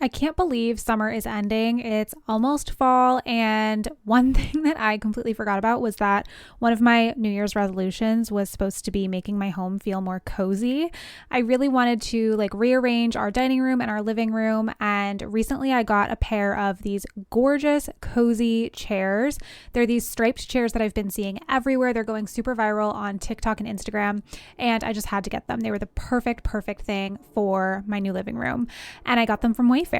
I can't believe summer is ending. It's almost fall. And one thing that I completely forgot about was that one of my New Year's resolutions was supposed to be making my home feel more cozy. I really wanted to rearrange our dining room and our living room. And recently I got a pair of these gorgeous, cozy chairs. They're these striped chairs that I've been seeing everywhere. They're going super viral on TikTok and Instagram. And I just had to get them. They were the perfect thing for my new living room. And I got them from Wayfair.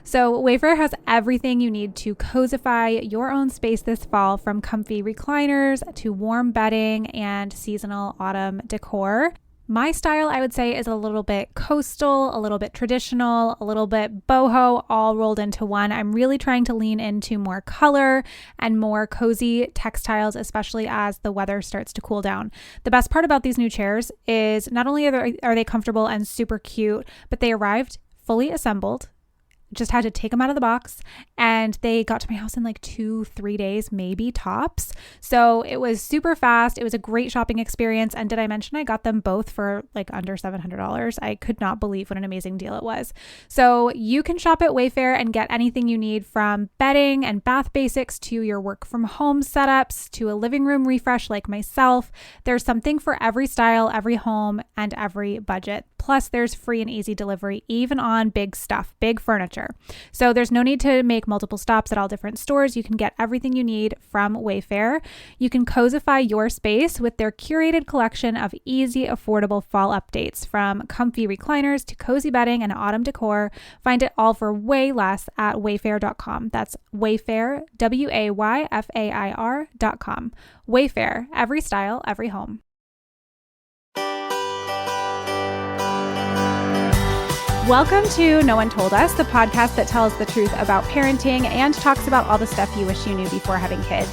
So Wayfair has everything you need to cozify your own space this fall, from comfy recliners to warm bedding and seasonal autumn decor. My style, I would say, is a little bit coastal, a little bit traditional, a little bit boho, all rolled into one. I'm really trying to lean into more color and more cozy textiles, especially as the weather starts to cool down. The best part about these new chairs is not only are they comfortable and super cute, but they arrived fully assembled. Just had to take them out of the box, and they got to my house in 2-3 days, maybe tops. So it was super fast. It was a great shopping experience. And did I mention I got them both for under $700? I could not believe what an amazing deal it was. So you can shop at Wayfair and get anything you need, from bedding and bath basics to your work from home setups to a living room refresh like myself. There's something for every style, every home, and every budget. Plus, there's free and easy delivery, even on big stuff, big furniture. So there's no need to make multiple stops at all different stores. You can get everything you need from Wayfair. You can cozify your space with their curated collection of easy, affordable fall updates, from comfy recliners to cozy bedding and autumn decor. Find it all for way less at wayfair.com. That's Wayfair, Wayfair.com. Wayfair, every style, every home. Welcome to No One Told Us, the podcast that tells the truth about parenting and talks about all the stuff you wish you knew before having kids.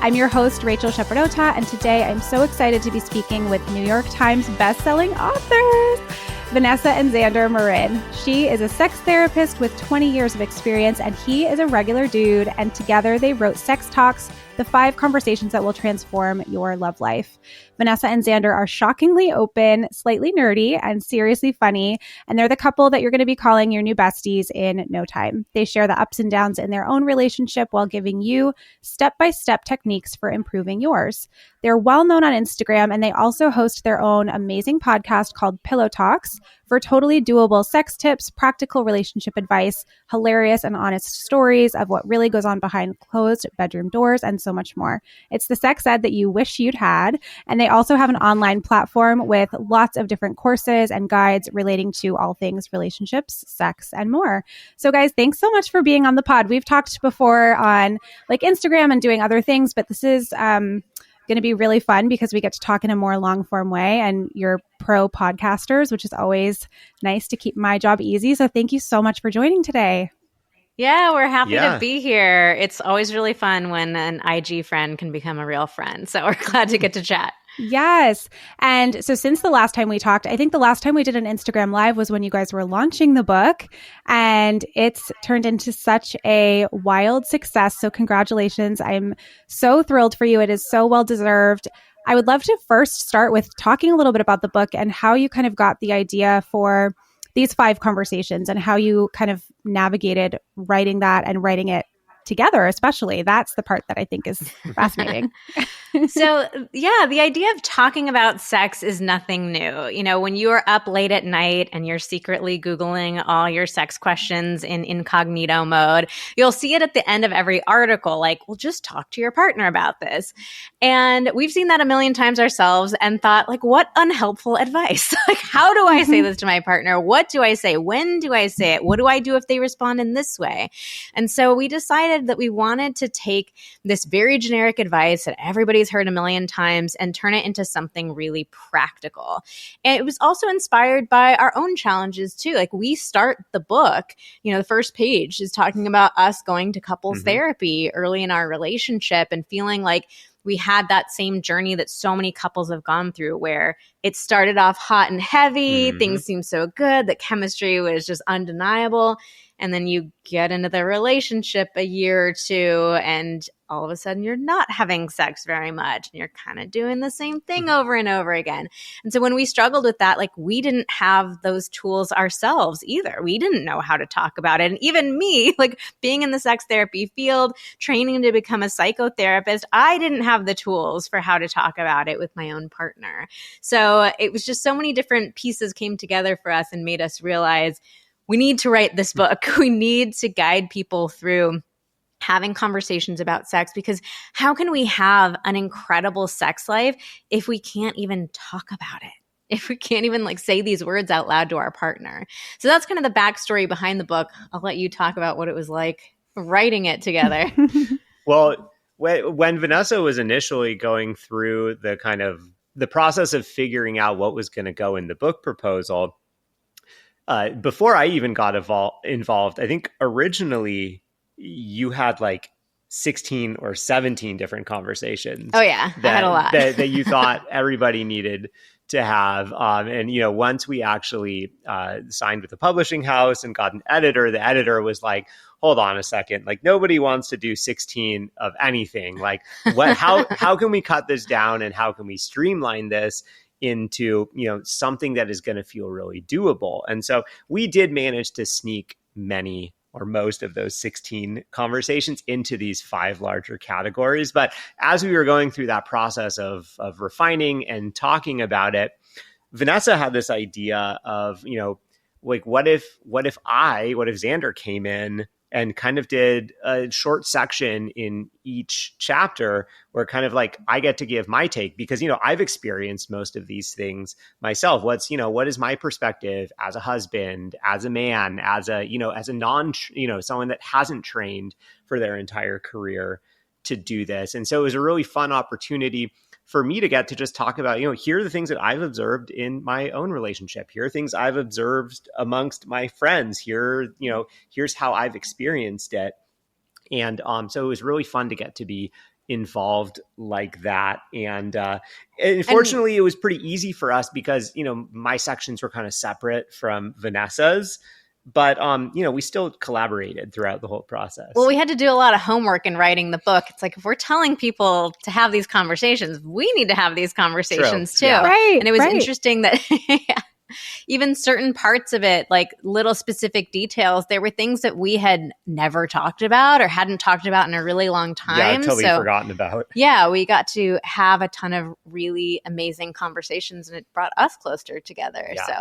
I'm your host, Rachael Shepard-Ohta, and today I'm so excited to be speaking with New York Times bestselling authors, Vanessa and Xander Marin. She is a sex therapist with 20 years of experience, and he is a regular dude, and together they wrote Sex Talks, the 5 conversations that will transform your love life. Vanessa and Xander are shockingly open, slightly nerdy, and seriously funny, and they're the couple that you're going to be calling your new besties in no time. They share the ups and downs in their own relationship while giving you step-by-step techniques for improving yours. They're well known on Instagram, and they also host their own amazing podcast called Pillow Talks for totally doable sex tips, practical relationship advice, hilarious and honest stories of what really goes on behind closed bedroom doors, and so much more. It's the sex ed that you wish you'd had, and they also have an online platform with lots of different courses and guides relating to all things relationships, sex, and more. So guys, thanks so much for being on the pod. We've talked before on Instagram and doing other things, but this is going to be really fun because we get to talk in a more long form way, and you're pro podcasters, which is always nice to keep my job easy. So thank you so much for joining today. Yeah, we're happy to be here. It's always really fun when an IG friend can become a real friend. So we're glad to get to chat. Yes. And so since the last time we talked, I think the last time we did an Instagram Live was when you guys were launching the book, and it's turned into such a wild success. So congratulations. I'm so thrilled for you. It is so well deserved. I would love to first start with talking a little bit about the book and how you kind of got the idea for these 5 conversations and how you kind of navigated writing that and writing it together, especially. That's the part that I think is fascinating. So, yeah, the idea of talking about sex is nothing new. You know, when you are up late at night and you're secretly Googling all your sex questions in incognito mode, you'll see it at the end of every article, well, just talk to your partner about this. And we've seen that a million times ourselves and thought, what unhelpful advice? How do I say this to my partner? What do I say? When do I say it? What do I do if they respond in this way? And so we decided that we wanted to take this very generic advice that everybody's heard a million times and turn it into something really practical. And it was also inspired by our own challenges too. We start the book, the first page is talking about us going to couples therapy early in our relationship and feeling like we had that same journey that so many couples have gone through, where it started off hot and heavy. Things seemed so good. The chemistry was just undeniable. And then you get into the relationship a year or two, and all of a sudden you're not having sex very much, and you're kind of doing the same thing over and over again. And so when we struggled with that, like, we didn't have those tools ourselves either. We didn't know how to talk about it. And even me, like, being in the sex therapy field, training to become a psychotherapist, I didn't have the tools for how to talk about it with my own partner. So it was just so many different pieces came together for us and made us realize we need to write this book. We need to guide people through having conversations about sex, because how can we have an incredible sex life if we can't even talk about it? If we can't even like say these words out loud to our partner. So that's kind of the backstory behind the book. I'll let you talk about what it was like writing it together. Well, when Vanessa was initially going through the process of figuring out what was going to go in the book proposal, before I even got involved, I think originally you had like 16 or 17 different conversations. Oh yeah, I had a lot. that you thought everybody needed to have. And, once we actually signed with the publishing house and got an editor, the editor was like, hold on a second, like, nobody wants to do 16 of anything. Like, how can we cut this down, and how can we streamline this into, something that is going to feel really doable? And so we did manage to sneak many or most of those 16 conversations into these 5 larger categories. But as we were going through that process of refining and talking about it, Vanessa had this idea of, like, what if Xander came in and kind of did a short section in each chapter where kind of like I get to give my take, because, I've experienced most of these things myself. What is my perspective as a husband, as a man, as a someone that hasn't trained for their entire career to do this. And so it was a really fun opportunity for me to get to just talk about, here are the things that I've observed in my own relationship. Here are things I've observed amongst my friends. Here's how I've experienced it. And so it was really fun to get to be involved like that. And fortunately, it was pretty easy for us because, my sections were kind of separate from Vanessa's. But, we still collaborated throughout the whole process. Well, we had to do a lot of homework in writing the book. It's like, if we're telling people to have these conversations, we need to have these conversations too. Yeah. Right. And it was interesting that even certain parts of it, like little specific details, there were things that we had never talked about or hadn't talked about in a really long time. Yeah, totally forgotten about. Yeah, we got to have a ton of really amazing conversations, and it brought us closer together. Yeah. So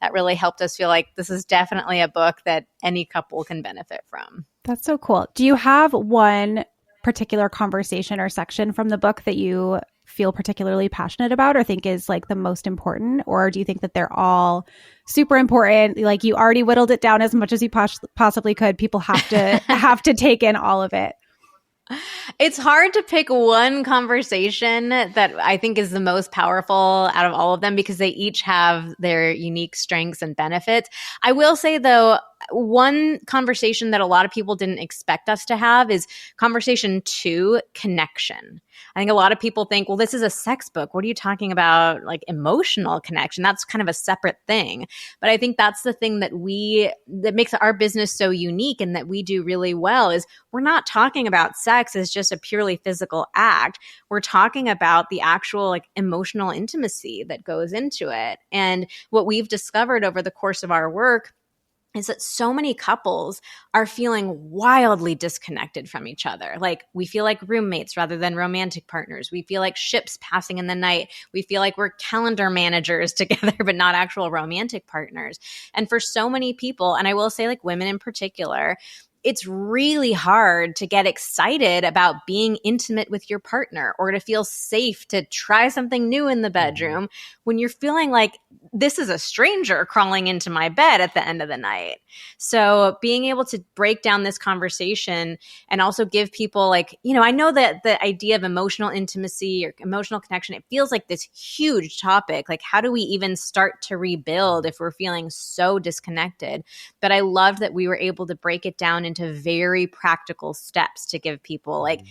that really helped us feel like this is definitely a book that any couple can benefit from. That's so cool. Do you have one particular conversation or section from the book that you feel particularly passionate about or think is like the most important? Or do you think that they're all super important? Like, you already whittled it down as much as you possibly could. People have to take in all of it. It's hard to pick one conversation that I think is the most powerful out of all of them, because they each have their unique strengths and benefits. I will say, though, one conversation that a lot of people didn't expect us to have is conversation 2, connection. I think a lot of people think, well, this is a sex book. What are you talking about? Like, emotional connection. That's kind of a separate thing. But I think that's the thing that makes our business so unique and that we do really well, is we're not talking about sex as just a purely physical act. We're talking about the actual like emotional intimacy that goes into it. And what we've discovered over the course of our work is that so many couples are feeling wildly disconnected from each other. Like, we feel like roommates rather than romantic partners. We feel like ships passing in the night. We feel like we're calendar managers together, but not actual romantic partners. And for so many people, and I will say like women in particular, it's really hard to get excited about being intimate with your partner or to feel safe to try something new in the bedroom when you're feeling like this is a stranger crawling into my bed at the end of the night. So being able to break down this conversation and also give people like, I know that the idea of emotional intimacy or emotional connection, it feels like this huge topic. Like, how do we even start to rebuild if we're feeling so disconnected? But I loved that we were able to break it down into very practical steps to give people like,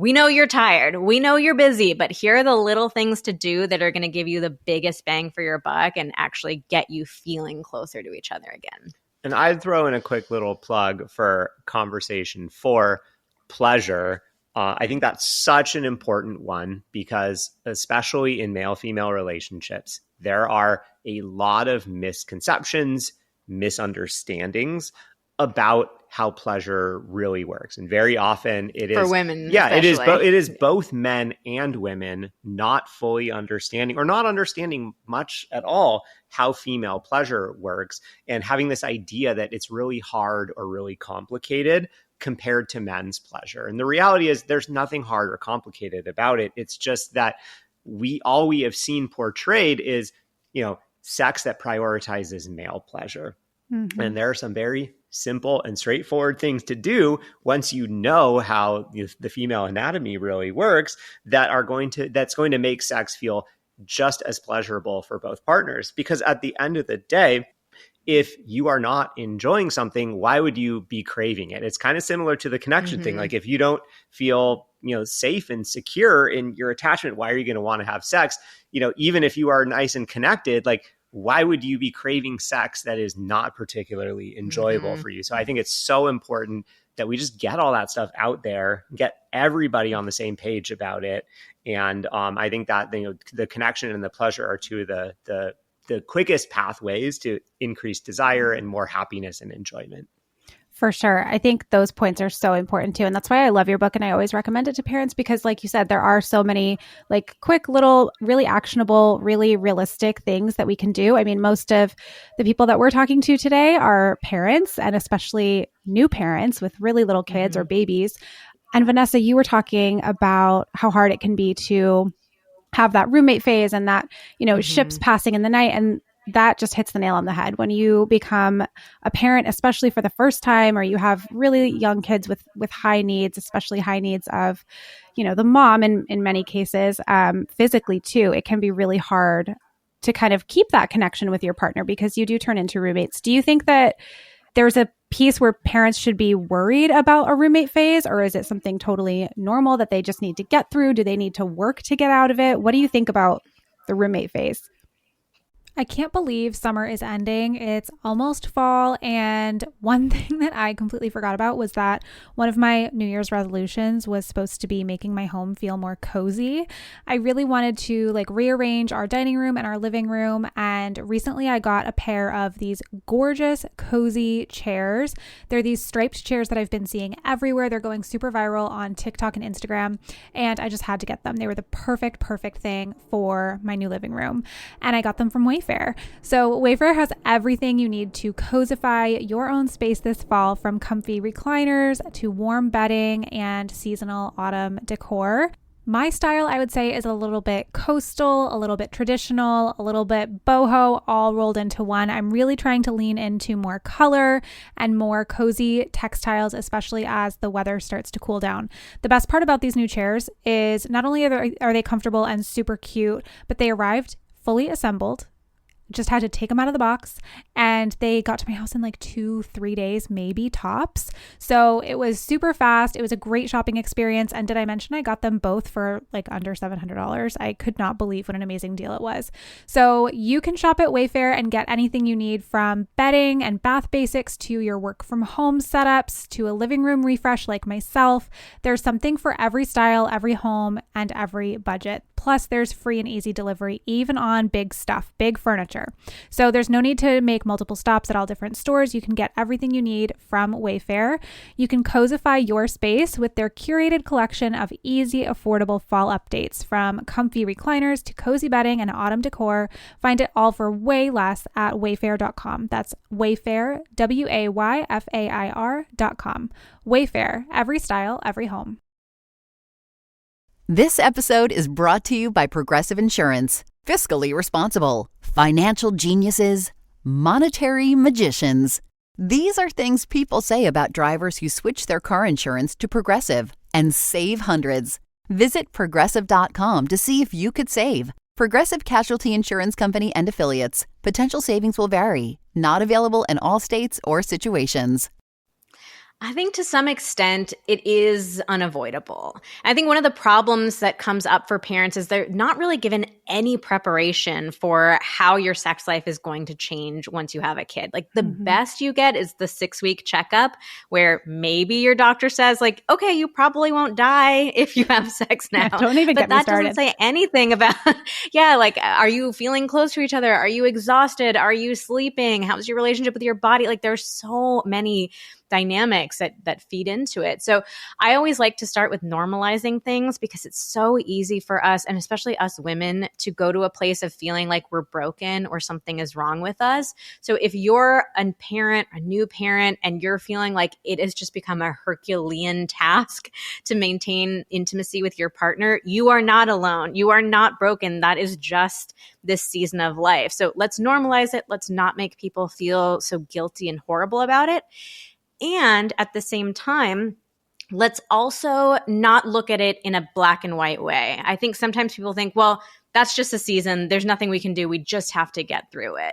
we know you're tired. We know you're busy, but here are the little things to do that are going to give you the biggest bang for your buck and actually get you feeling closer to each other again. And I'd throw in a quick little plug for conversation for pleasure. I think that's such an important one because especially in male-female relationships, there are a lot of misconceptions, misunderstandings about how pleasure really works. And very often it is for women. Yeah, especially. it is both men and women not fully understanding or not understanding much at all how female pleasure works and having this idea that it's really hard or really complicated compared to men's pleasure. And the reality is there's nothing hard or complicated about it. It's just that we have seen portrayed is, sex that prioritizes male pleasure. Mm-hmm. And there are some very simple and straightforward things to do once you know how the female anatomy really works that's going to make sex feel just as pleasurable for both partners. Because at the end of the day, if you are not enjoying something, why would you be craving it? It's kind of similar to the connection thing. Like if you don't feel, safe and secure in your attachment, why are you going to want to have sex? Even if you are nice and connected, like why would you be craving sex that is not particularly enjoyable for you? So I think it's so important that we just get all that stuff out there, get everybody on the same page about it. And I think that the connection and the pleasure are two of the quickest pathways to increase desire and more happiness and enjoyment. For sure. I think those points are so important too. And that's why I love your book. And I always recommend it to parents because like you said, there are so many like quick little, really actionable, really realistic things that we can do. I mean, most of the people that we're talking to today are parents and especially new parents with really little kids or babies. And Vanessa, you were talking about how hard it can be to have that roommate phase and that, ships passing in the night. And that just hits the nail on the head. When you become a parent, especially for the first time, or you have really young kids with high needs, especially high needs of, the mom in many cases, physically too, it can be really hard to kind of keep that connection with your partner because you do turn into roommates. Do you think that there's a piece where parents should be worried about a roommate phase, or is it something totally normal that they just need to get through? Do they need to work to get out of it? What do you think about the roommate phase? I can't believe summer is ending. It's almost fall. And one thing that I completely forgot about was that one of my New Year's resolutions was supposed to be making my home feel more cozy. I really wanted to rearrange our dining room and our living room. And recently I got a pair of these gorgeous, cozy chairs. They're these striped chairs that I've been seeing everywhere. They're going super viral on TikTok and Instagram. And I just had to get them. They were the perfect thing for my new living room. And I got them from Wayfair. So Wayfair has everything you need to cozify your own space this fall, from comfy recliners to warm bedding and seasonal autumn decor. My style, I would say, is a little bit coastal, a little bit traditional, a little bit boho, all rolled into one. I'm really trying to lean into more color and more cozy textiles, especially as the weather starts to cool down. The best part about these new chairs is not only are they comfortable and super cute, but they arrived fully assembled. Just had to take them out of the box, and they got to my house in 2-3 days, maybe tops. So it was super fast. It was a great shopping experience. And did I mention I got them both for under $700? I could not believe what an amazing deal it was. So you can shop at Wayfair and get anything you need, from bedding and bath basics to your work from home setups to a living room refresh like myself. There's something for every style, every home, and every budget. Plus, there's free and easy delivery, even on big stuff, big furniture. So there's no need to make multiple stops at all different stores. You can get everything you need from Wayfair. You can cozify your space with their curated collection of easy, affordable fall updates, from comfy recliners to cozy bedding and autumn decor. Find it all for way less at wayfair.com. That's Wayfair, WAYFAIR.com. Wayfair, every style, every home. This episode is brought to you by Progressive Insurance. Fiscally responsible, financial geniuses, monetary magicians. These are things people say about drivers who switch their car insurance to Progressive and save hundreds. Visit Progressive.com to see if you could save. Progressive Casualty Insurance Company and Affiliates. Potential savings will vary. Not available in all states or situations. I think to some extent it is unavoidable. I think one of the problems that comes up for parents is they're not really given any preparation for how your sex life is going to change once you have a kid. Like the best you get is the 6-week checkup where maybe your doctor says like, okay, you probably won't die if you have sex now. Yeah, don't even get me started. But that doesn't say anything about, like, are you feeling close to each other? Are you exhausted? Are you sleeping? How's your relationship with your body? Like there's so many dynamics that feed into it. So I always like to start with normalizing things because it's so easy for us, and especially us women, to go to a place of feeling like we're broken or something is wrong with us. So if you're a parent, a new parent, and you're feeling like it has just become a Herculean task to maintain intimacy with your partner, you are not alone. You are not broken. That is just this season of life. So let's normalize it. Let's not make people feel so guilty and horrible about it. And at the same time, let's also not look at it in a black and white way. I think sometimes people think, well, that's just a season. There's nothing we can do. We just have to get through it.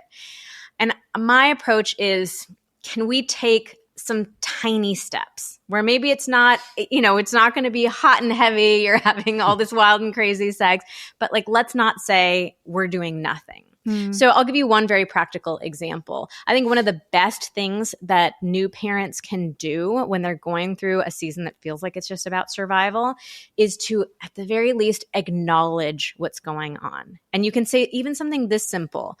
And my approach is, can we take some tiny steps where maybe it's not, it's not going to be hot and heavy. You're having all this wild and crazy sex, but like, let's not say we're doing nothing. So I'll give you one very practical example. I think one of the best things that new parents can do when they're going through a season that feels like it's just about survival is to, at the very least, acknowledge what's going on. And you can say even something this simple.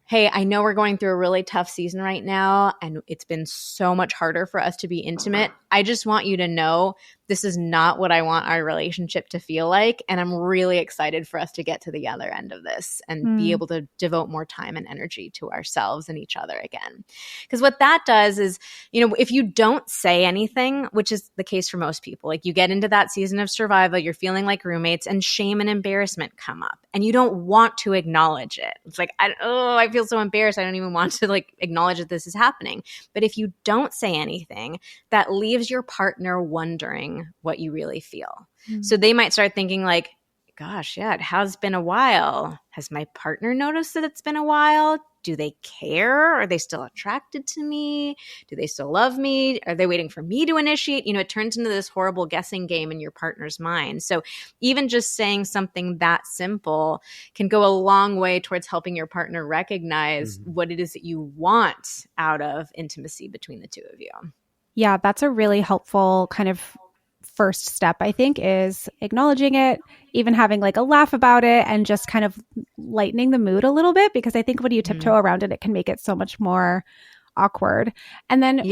Hey, I know we're going through a really tough season right now, and it's been so much harder for us to be intimate. I just want you to know this is not what I want our relationship to feel like, and I'm really excited for us to get to the other end of this and be able to devote more time and energy to ourselves and each other again. Because what that does is, if you don't say anything, which is the case for most people, like you get into that season of survival, you're feeling like roommates, and shame and embarrassment come up, and you don't want to acknowledge it. It's like, I feel so embarrassed. I don't even want to acknowledge that this is happening. But if you don't say anything, that leaves your partner wondering what you really feel. So they might start thinking like, gosh, yeah, it has been a while. Has my partner noticed that it's been a while? Do they care? Are they still attracted to me? Do they still love me? Are they waiting for me to initiate? It turns into this horrible guessing game in your partner's mind. So even just saying something that simple can go a long way towards helping your partner recognize what it is that you want out of intimacy between the two of you. Yeah, that's a really helpful kind of first step, I think, is acknowledging it, even having a laugh about it, and just kind of lightening the mood a little bit, because I think when you tiptoe around it, it can make it so much more awkward. And then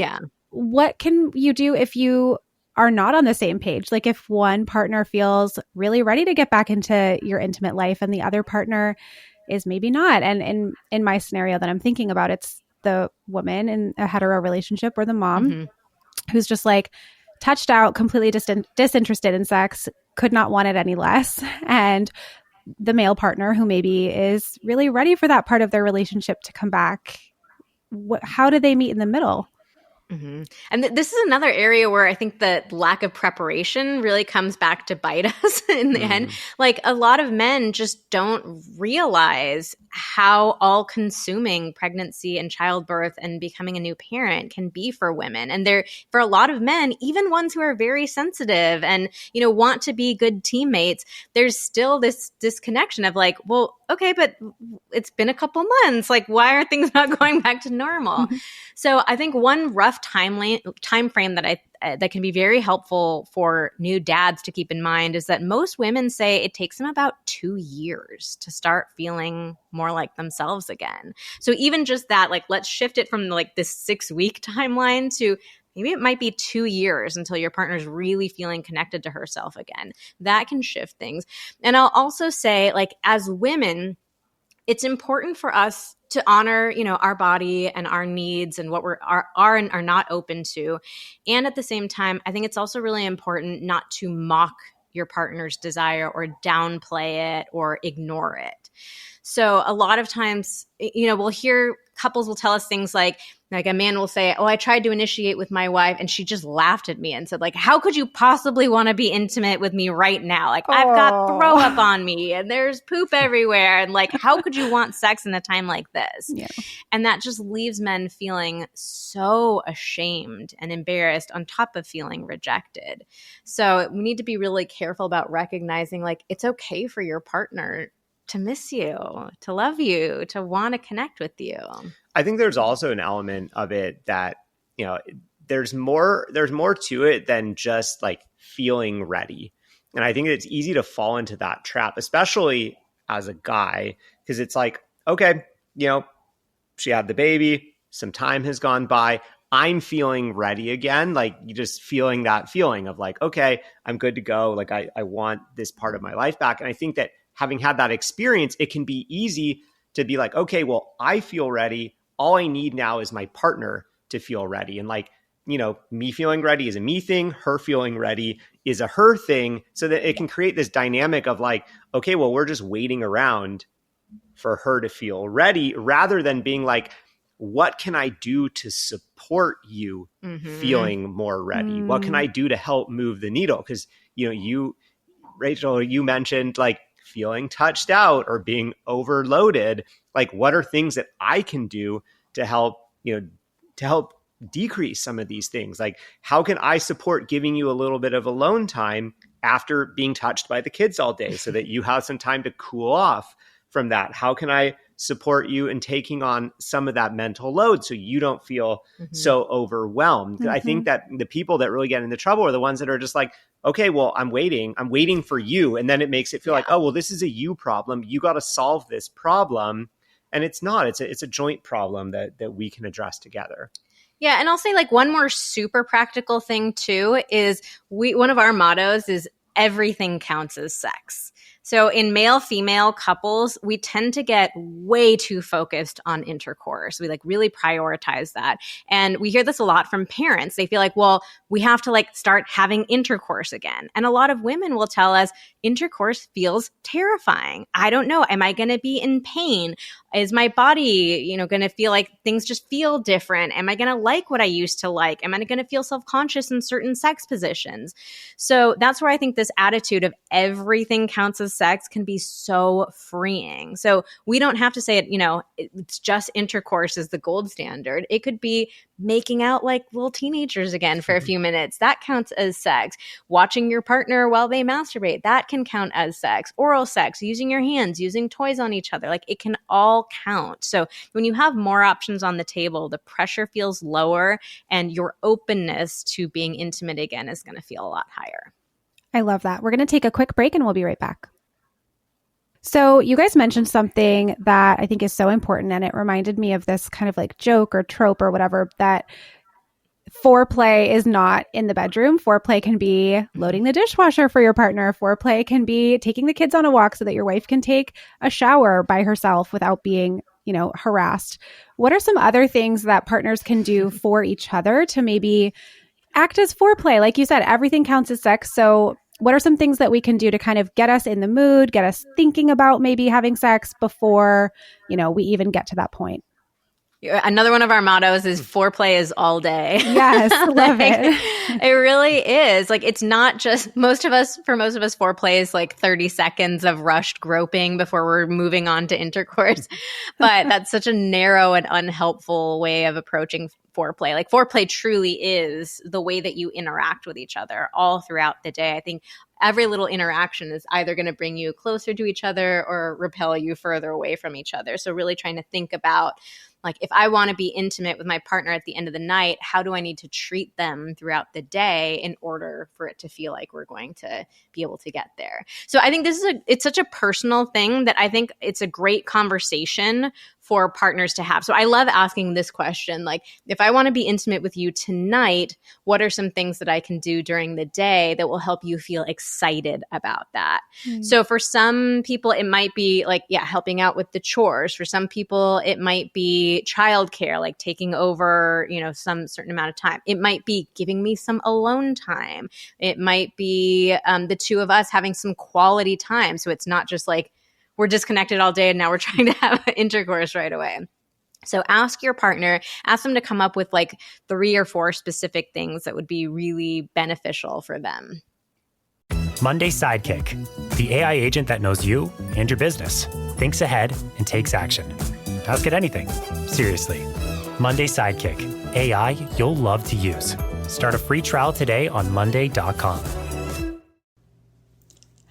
what can you do if you are not on the same page? Like if one partner feels really ready to get back into your intimate life and the other partner is maybe not. And in my scenario that I'm thinking about, it's the woman in a hetero relationship or the mom who's just touched out, completely disinterested in sex, could not want it any less. And the male partner who maybe is really ready for that part of their relationship to come back. How do they meet in the middle? And this is another area where I think the lack of preparation really comes back to bite us in the end. Like a lot of men just don't realize how all-consuming pregnancy and childbirth and becoming a new parent can be for women. And for a lot of men, even ones who are very sensitive and, want to be good teammates, there's still this disconnection of well, okay, but it's been a couple months. Why are things not going back to normal? So I think one rough time frame that can be very helpful for new dads to keep in mind is that most women say it takes them about 2 years to start feeling more like themselves again. So even just that, let's shift it from this 6-week timeline to maybe it might be 2 years until your partner's really feeling connected to herself again. That can shift things. And I'll also say, as women, it's important for us to honor, our body and our needs and what we are and are not open to. And at the same time, I think it's also really important not to mock your partner's desire or downplay it or ignore it. So a lot of times, we'll hear couples will tell us things like a man will say, oh, I tried to initiate with my wife and she just laughed at me and said, like, how could you possibly want to be intimate with me right now? Like, I've got throw up on me and there's poop everywhere. And like, how could you want sex in a time like this? Yeah. And that just leaves men feeling so ashamed and embarrassed on top of feeling rejected. So we need to be really careful about recognizing, like, it's okay for your partner to miss you, to love you, to want to connect with you. I think there's also an element of it that, you know, there's more to it than just like feeling ready. And I think it's easy to fall into that trap, especially as a guy, because it's like, okay, you know, she had the baby, some time has gone by, I'm feeling ready again. Like, you just feeling that feeling of like, okay, I'm good to go. Like, I want this part of my life back. And I think that having had that experience, it can be easy to be like, okay, well, I feel ready. All I need now is my partner to feel ready. And like, you know, me feeling ready is a me thing. Her feeling ready is a her thing, so that it can create this dynamic of like, okay, well, we're just waiting around for her to feel ready, rather than being like, what can I do to support you feeling more ready? What can I do to help move the needle? Because, you know, Rachel, you mentioned like feeling touched out or being overloaded. Like, what are things that I can do to help, you know, to help decrease some of these things? Like, how can I support giving you a little bit of alone time after being touched by the kids all day so that you have some time to cool off from that? How can I support you in taking on some of that mental load so you don't feel so overwhelmed? I think that the people that really get into trouble are the ones that are just like, okay, well, I'm waiting for you. And then it makes it feel like, oh, well, this is a you problem. You got to solve this problem. And it's not, it's a joint problem that we can address together. Yeah. And I'll say like one more super practical thing too is one of our mottos is everything counts as sex. So in male-female couples, we tend to get way too focused on intercourse. We like really prioritize that. And we hear this a lot from parents. They feel like, well, we have to like start having intercourse again. And a lot of women will tell us intercourse feels terrifying. I don't know. Am I going to be in pain? Is my body, you know, going to feel like things just feel different? Am I going to like what I used to like? Am I going to feel self-conscious in certain sex positions? So that's where I think this attitude of everything counts as sex can be so freeing. So we don't have to say it, you know, it's just intercourse is the gold standard. It could be making out like little teenagers again for a few minutes. That counts as sex. Watching your partner while they masturbate, that can count as sex. Oral sex, using your hands, using toys on each other, like it can all count. So when you have more options on the table, the pressure feels lower and your openness to being intimate again is going to feel a lot higher. I love that. We're going to take a quick break and we'll be right back. So you guys mentioned something that I think is so important, and it reminded me of this kind of like joke or trope or whatever, that foreplay is not in the bedroom. Foreplay can be loading the dishwasher for your partner. Foreplay can be taking the kids on a walk so that your wife can take a shower by herself without being, you know, harassed. What are some other things that partners can do for each other to maybe act as foreplay? Like you said, everything counts as sex. So what are some things that we can do to kind of get us in the mood, get us thinking about maybe having sex before, you know, we even get to that point? Another one of our mottos is foreplay is all day. Yes, love it. It really is. Like, it's not just for most of us, foreplay is like 30 seconds of rushed groping before we're moving on to intercourse. But that's such a narrow and unhelpful way of approaching foreplay. Like, foreplay truly is the way that you interact with each other all throughout the day. I think every little interaction is either going to bring you closer to each other or repel you further away from each other. So really trying to think about, like, if I want to be intimate with my partner at the end of the night, how do I need to treat them throughout the day in order for it to feel like we're going to be able to get there? So I think it's such a personal thing that I think it's a great conversation for partners to have. So I love asking this question, like, if I want to be intimate with you tonight, what are some things that I can do during the day that will help you feel excited about that? So for some people, it might be like, helping out with the chores. For some people, it might be childcare, like taking over, you know, some certain amount of time. It might be giving me some alone time. It might be the two of us having some quality time. So it's not just like, we're disconnected all day and now we're trying to have intercourse right away. So ask your partner, ask them to come up with like 3 or 4 specific things that would be really beneficial for them. Monday Sidekick, the AI agent that knows you and your business, thinks ahead and takes action. Ask it anything. Seriously. Monday Sidekick, AI you'll love to use. Start a free trial today on monday.com.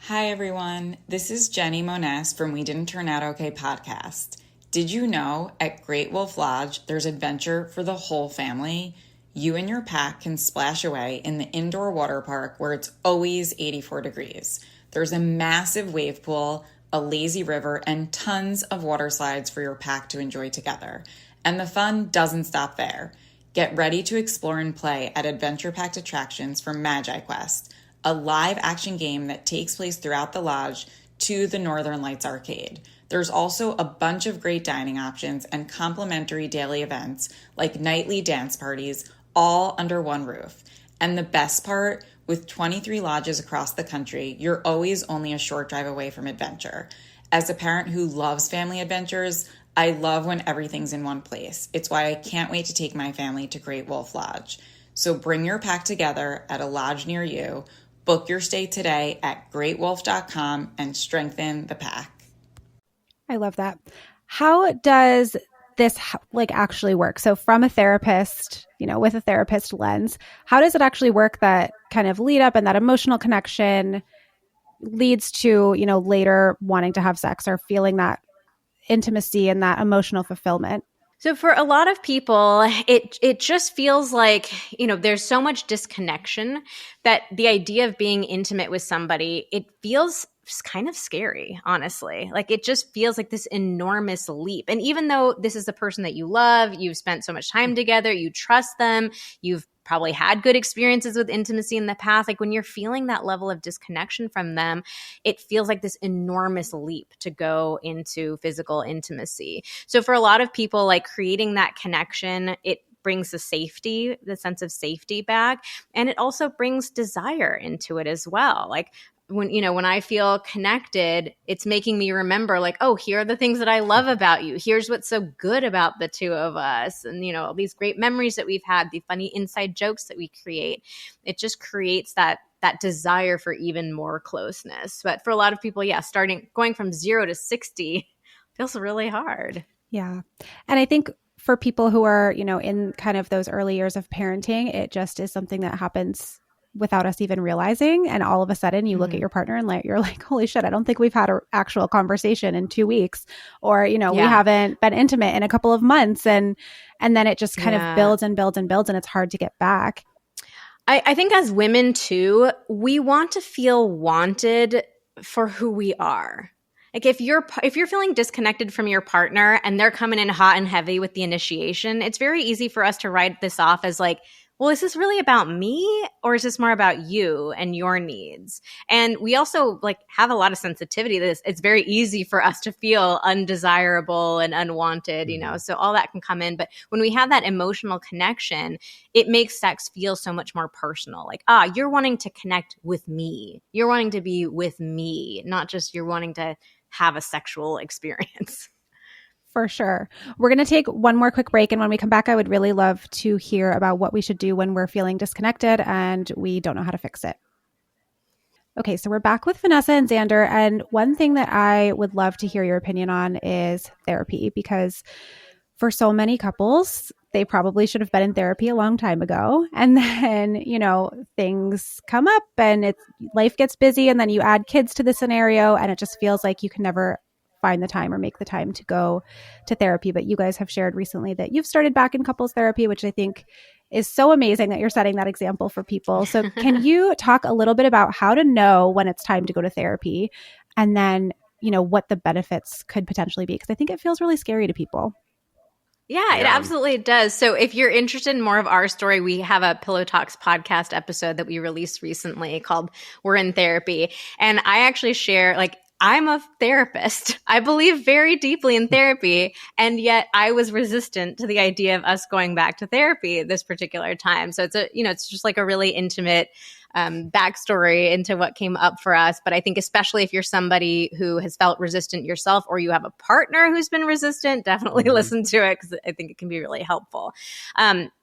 Hi, everyone. This is Jenny Moniz from We Didn't Turn Out Okay podcast. Did you know at Great Wolf Lodge, there's adventure for the whole family? You and your pack can splash away in the indoor water park where it's always 84 degrees. There's a massive wave pool, a lazy river, and tons of water slides for your pack to enjoy together. And the fun doesn't stop there. Get ready to explore and play at adventure-packed attractions from Magi Quest, a live action game that takes place throughout the lodge to the Northern Lights Arcade. There's also a bunch of great dining options and complimentary daily events like nightly dance parties, all under one roof. And the best part, with 23 lodges across the country, you're always only a short drive away from adventure. As a parent who loves family adventures, I love when everything's in one place. It's why I can't wait to take my family to Great Wolf Lodge. So bring your pack together at a lodge near you, book your stay today at greatwolf.com, and strengthen the pack. I love that. How does this actually work? So from a therapist, with a therapist lens, how does it actually work, that kind of lead up and that emotional connection leads to, later wanting to have sex or feeling that intimacy and that emotional fulfillment? So for a lot of people, it just feels like, there's so much disconnection that the idea of being intimate with somebody, it feels kind of scary, honestly. Like it just feels like this enormous leap. And even though this is the person that you love, you've spent so much time together, you trust them, you've probably had good experiences with intimacy in the past. Like when you're feeling that level of disconnection from them, it feels like this enormous leap to go into physical intimacy. So for a lot of people, like creating that connection, it brings the sense of safety back. And it also brings desire into it as well. Like when I feel connected, it's making me remember like, oh, here are the things that I love about you. Here's what's so good about the two of us. And, all these great memories that we've had, the funny inside jokes that we create. It just creates that desire for even more closeness. But for a lot of people, going from 0 to 60 feels really hard. Yeah. And I think for people who are, in kind of those early years of parenting, it just is something that happens without us even realizing. And all of a sudden you look at your partner and you're like, holy shit, I don't think we've had an actual conversation in 2 weeks, or, we haven't been intimate in a couple of months. And then it just kind of builds and builds and builds, and it's hard to get back. I think as women too, we want to feel wanted for who we are. Like if you're feeling disconnected from your partner and they're coming in hot and heavy with the initiation, it's very easy for us to write this off as like, well, is this really about me, or is this more about you and your needs? And we also have a lot of sensitivity to this. It's very easy for us to feel undesirable and unwanted, so all that can come in. But when we have that emotional connection, it makes sex feel so much more personal. Like, you're wanting to connect with me. You're wanting to be with me, not just you're wanting to have a sexual experience. For sure. We're going to take one more quick break. And when we come back, I would really love to hear about what we should do when we're feeling disconnected and we don't know how to fix it. Okay, so we're back with Vanessa and Xander. And one thing that I would love to hear your opinion on is therapy, because for so many couples, they probably should have been in therapy a long time ago. And then, things come up and life gets busy, and then you add kids to the scenario, and it just feels like you can never find the time or make the time to go to therapy. But you guys have shared recently that you've started back in couples therapy, which I think is so amazing that you're setting that example for people. So can you talk a little bit about how to know when it's time to go to therapy, and then, what the benefits could potentially be? Because I think it feels really scary to people. Yeah, it absolutely does. So if you're interested in more of our story, we have a Pillow Talks podcast episode that we released recently called We're in Therapy. And I actually share, I'm a therapist. I believe very deeply in therapy. And yet I was resistant to the idea of us going back to therapy at this particular time. So it's just like a really intimate backstory into what came up for us. But I think especially if you're somebody who has felt resistant yourself, or you have a partner who's been resistant, definitely listen to it, because I think it can be really helpful.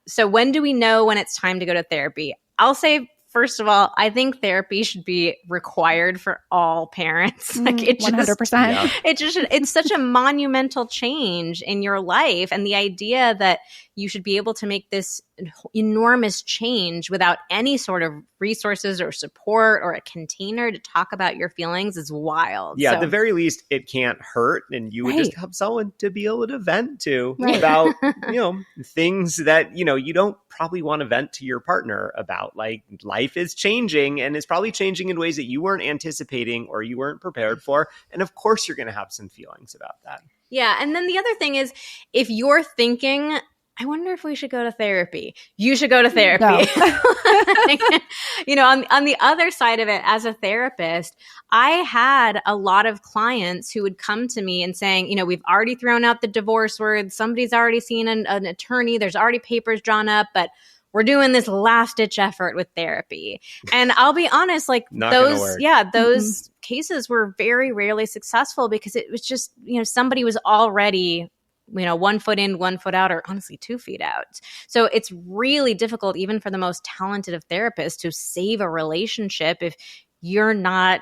So when do we know when it's time to go to therapy? I'll say, first of all, I think therapy should be required for all parents. Like it just, 100%. It's such a monumental change in your life. And the idea that you should be able to make this enormous change without any sort of resources or support or a container to talk about your feelings is wild. Yeah, So- at the very least, it can't hurt. And you would just have someone to be able to vent to Right. about, things that, you don't probably want to vent to your partner about. Like, life is changing, and it's probably changing in ways that you weren't anticipating or you weren't prepared for. And of course, you're going to have some feelings about that. Yeah. And then the other thing is, if you're thinking, I wonder if we should go to therapy, you should go to therapy. On the other side of it, as a therapist, I had a lot of clients who would come to me and saying, we've already thrown out the divorce word. Somebody's already seen an attorney. There's already papers drawn up, but we're doing this last ditch effort with therapy. And I'll be honest, like those cases were very rarely successful, because it was just, somebody was already 1 foot in, 1 foot out, or honestly 2 feet out. So it's really difficult, even for the most talented of therapists, to save a relationship if you're not,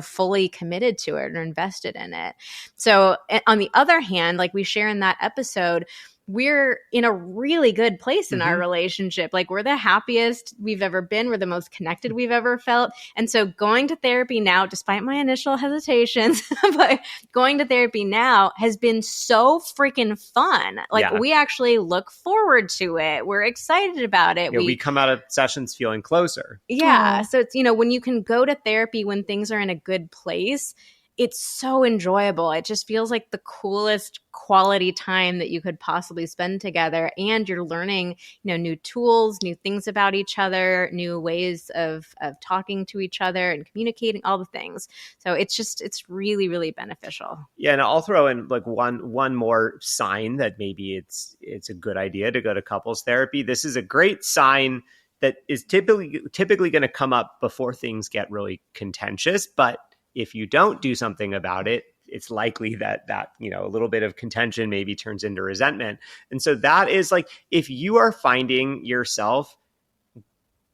fully committed to it or invested in it. So on the other hand, like we share in that episode, we're in a really good place in our relationship. Like, we're the happiest we've ever been. We're the most connected we've ever felt. And so going to therapy now, despite my initial hesitations, but going to therapy now has been so freaking fun. Like, we actually look forward to it. We're excited about it. We come out of sessions feeling closer. Yeah. So it's, when you can go to therapy when things are in a good place, it's so enjoyable. It just feels like the coolest quality time that you could possibly spend together. And you're learning, new tools, new things about each other, new ways of talking to each other and communicating, all the things. So it's really, really beneficial. Yeah. And I'll throw in like one more sign that maybe it's a good idea to go to couples therapy. This is a great sign that is typically going to come up before things get really contentious, but if you don't do something about it, it's likely that a little bit of contention maybe turns into resentment. And so that is like, if you are finding yourself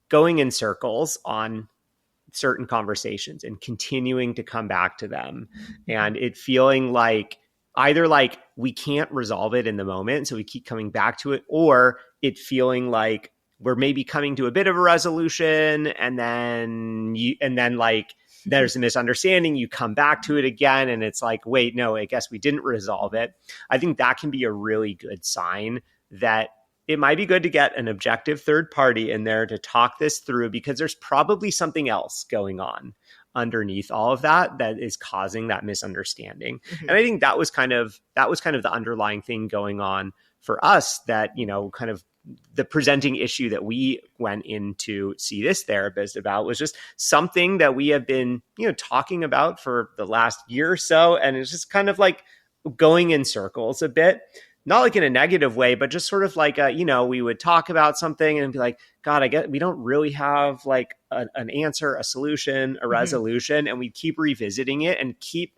going in circles on certain conversations and continuing to come back to them, and it feeling like either like we can't resolve it in the moment, so we keep coming back to it, or it feeling like we're maybe coming to a bit of a resolution, and then like there's a misunderstanding, you come back to it again, and it's like, wait, no, I guess we didn't resolve it. I think that can be a really good sign that it might be good to get an objective third party in there to talk this through, because there's probably something else going on underneath all of that is causing that misunderstanding. And I think that was kind of the underlying thing going on for us, that, kind of the presenting issue that we went in to see this therapist about was just something that we have been, talking about for the last year or so. And it's just kind of like going in circles a bit, not like in a negative way, but just sort of like, we would talk about something and be like, God, I guess we don't really have like an answer, a solution, a resolution. And we keep revisiting it and keep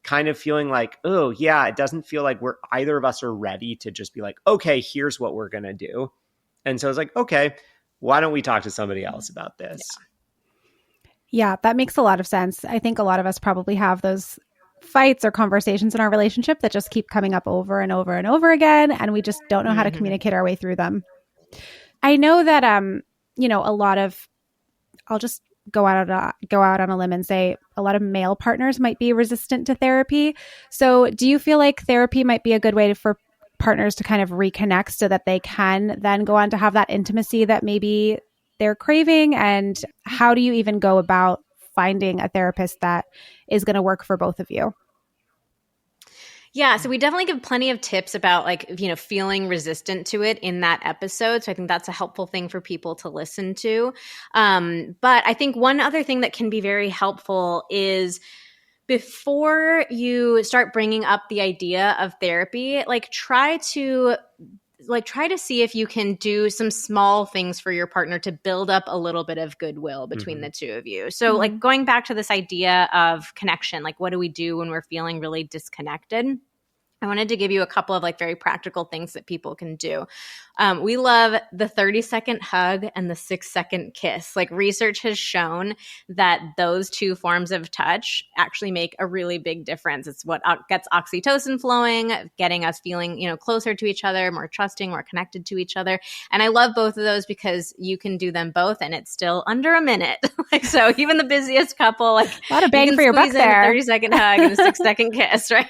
kind of feeling like, oh yeah, it doesn't feel like either of us are ready to just be like, okay, here's what we're going to do. And so I was like, okay, why don't we talk to somebody else about this? Yeah, that makes a lot of sense. I think a lot of us probably have those fights or conversations in our relationship that just keep coming up over and over and over again, and we just don't know how to communicate our way through them. I know that, a lot of, I'll just go out on a limb and say a lot of male partners might be resistant to therapy. So do you feel like therapy might be a good way for partners to kind of reconnect so that they can then go on to have that intimacy that maybe they're craving? And how do you even go about finding a therapist that is going to work for both of you? Yeah, so we definitely give plenty of tips about feeling resistant to it in that episode. So I think that's a helpful thing for people to listen to. But I think one other thing that can be very helpful is before you start bringing up the idea of therapy, try to see if you can do some small things for your partner to build up a little bit of goodwill between the two of you. So going back to this idea of connection, what do we do when we're feeling really disconnected? I wanted to give you a couple of very practical things that people can do. We love the 30-second hug and the 6-second kiss. Research has shown that those two forms of touch actually make a really big difference. It's what gets oxytocin flowing, getting us feeling, closer to each other, more trusting, more connected to each other. And I love both of those because you can do them both and it's still under a minute. So even the busiest couple, a lot of bang for your buck there. 30-second hug and a 6-second kiss, right?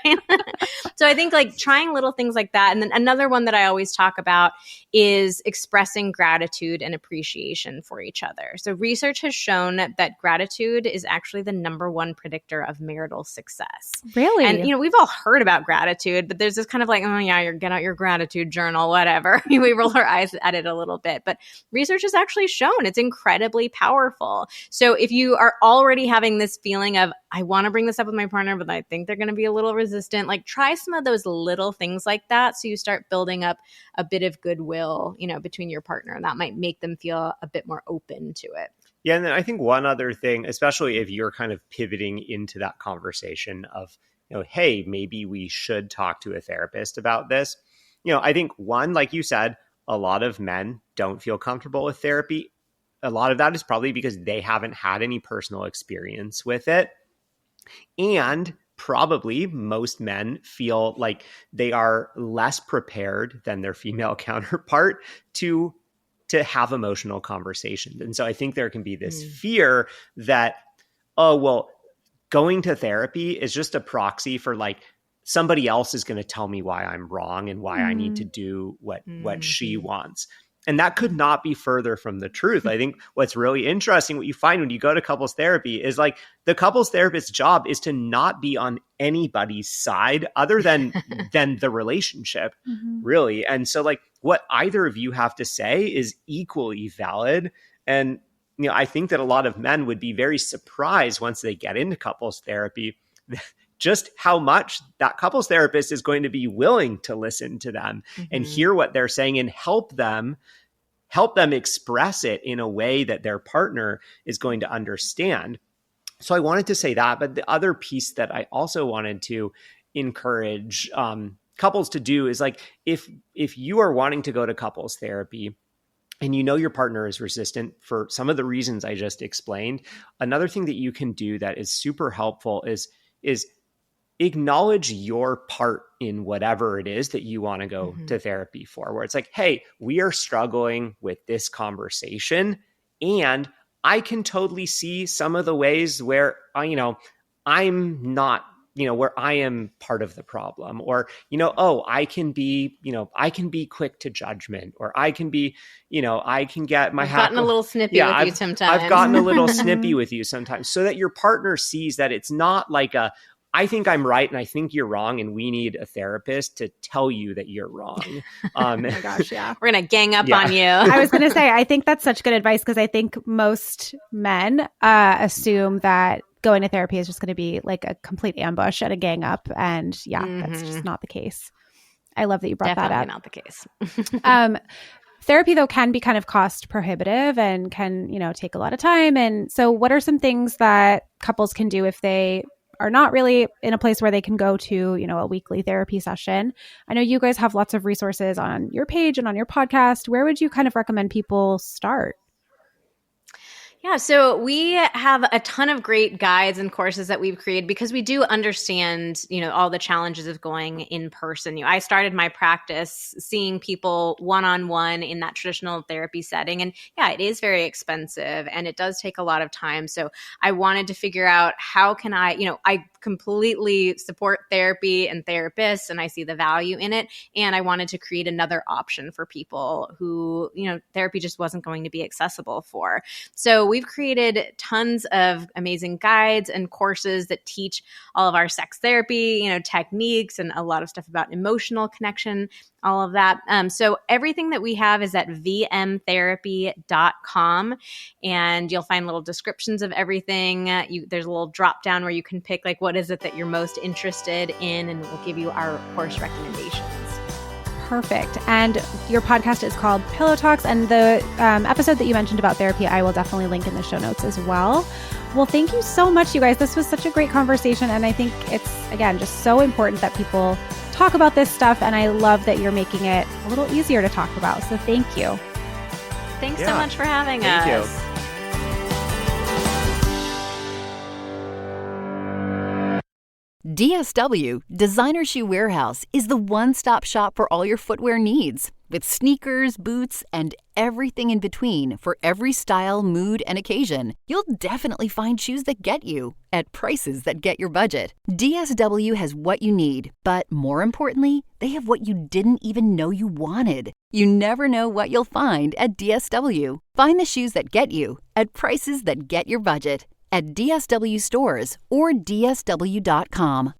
So I think trying little things like that. And then another one that I always talk about is expressing gratitude and appreciation for each other. So research has shown that gratitude is actually the number one predictor of marital success. Really? And, we've all heard about gratitude, but there's this kind of oh yeah, get out your gratitude journal, whatever. We roll our eyes at it a little bit, but research has actually shown it's incredibly powerful. So if you are already having this feeling of, I want to bring this up with my partner, but I think they're going to be a little resistant, try some of those little things like that. So you start building up a bit of goodwill, between your partner, and that might make them feel a bit more open to it. Yeah. And then I think one other thing, especially if you're kind of pivoting into that conversation of, hey, maybe we should talk to a therapist about this. I think one, like you said, a lot of men don't feel comfortable with therapy. A lot of that is probably because they haven't had any personal experience with it. And probably most men feel like they are less prepared than their female counterpart to have emotional conversations. And so I think there can be this fear that, oh, well, going to therapy is just a proxy for somebody else is going to tell me why I'm wrong and why I need to do what she wants. And that could not be further from the truth. I think what's really interesting, what you find when you go to couples therapy is the couples therapist's job is to not be on anybody's side other than the relationship, really. And so what either of you have to say is equally valid. And, I think that a lot of men would be very surprised once they get into couples therapy, just how much that couples therapist is going to be willing to listen to them and hear what they're saying and help them express it in a way that their partner is going to understand. So I wanted to say that, but the other piece that I also wanted to encourage couples to do is if you are wanting to go to couples therapy and your partner is resistant for some of the reasons I just explained, another thing that you can do that is super helpful is acknowledge your part in whatever it is that you want to go to therapy for, where it's hey, we are struggling with this conversation and I can totally see some of the ways where I'm not, where I am part of the problem, or, I can be quick to judgment, or I can be, I can get my I've gotten a little snippy with you sometimes. I've gotten a little snippy with you sometimes, so that your partner sees that it's not I think I'm right and I think you're wrong, and we need a therapist to tell you that you're wrong. Oh my gosh, yeah. We're going to gang up on you. I was going to say, I think that's such good advice because I think most men assume that going to therapy is just going to be a complete ambush and a gang up. And that's just not the case. I love that you brought that up. Definitely not the case. Therapy, though, can be kind of cost prohibitive and can, take a lot of time. And so what are some things that couples can do if they are not really in a place where they can go to, a weekly therapy session? I know you guys have lots of resources on your page and on your podcast. Where would you kind of recommend people start? Yeah, so we have a ton of great guides and courses that we've created because we do understand, all the challenges of going in person. I started my practice seeing people one-on-one in that traditional therapy setting. And yeah, it is very expensive and it does take a lot of time. So I wanted to figure out how can I completely support therapy and therapists, and I see the value in it. And I wanted to create another option for people who, therapy just wasn't going to be accessible for. So we've created tons of amazing guides and courses that teach all of our sex therapy, techniques, and a lot of stuff about emotional connection, all of that. So everything that we have is at vmtherapy.com, and you'll find little descriptions of everything. There's a little drop down where you can pick like what is it that you're most interested in, and we'll give you our course recommendations. Perfect. And your podcast is called Pillow Talks, and the episode that you mentioned about therapy, I will definitely link in the show notes as well. Well, thank you so much, you guys. This was such a great conversation, and I think it's, again, just so important that people talk about this stuff, and I love that you're making it a little easier to talk about. So thank you. Thanks so much for having us. Thank you. DSW, Designer Shoe Warehouse, is the one-stop shop for all your footwear needs. With sneakers, boots, and everything in between for every style, mood, and occasion, you'll definitely find shoes that get you at prices that get your budget. DSW has what you need, but more importantly, they have what you didn't even know you wanted. You never know what you'll find at DSW. Find the shoes that get you at prices that get your budget at DSW stores or DSW.com.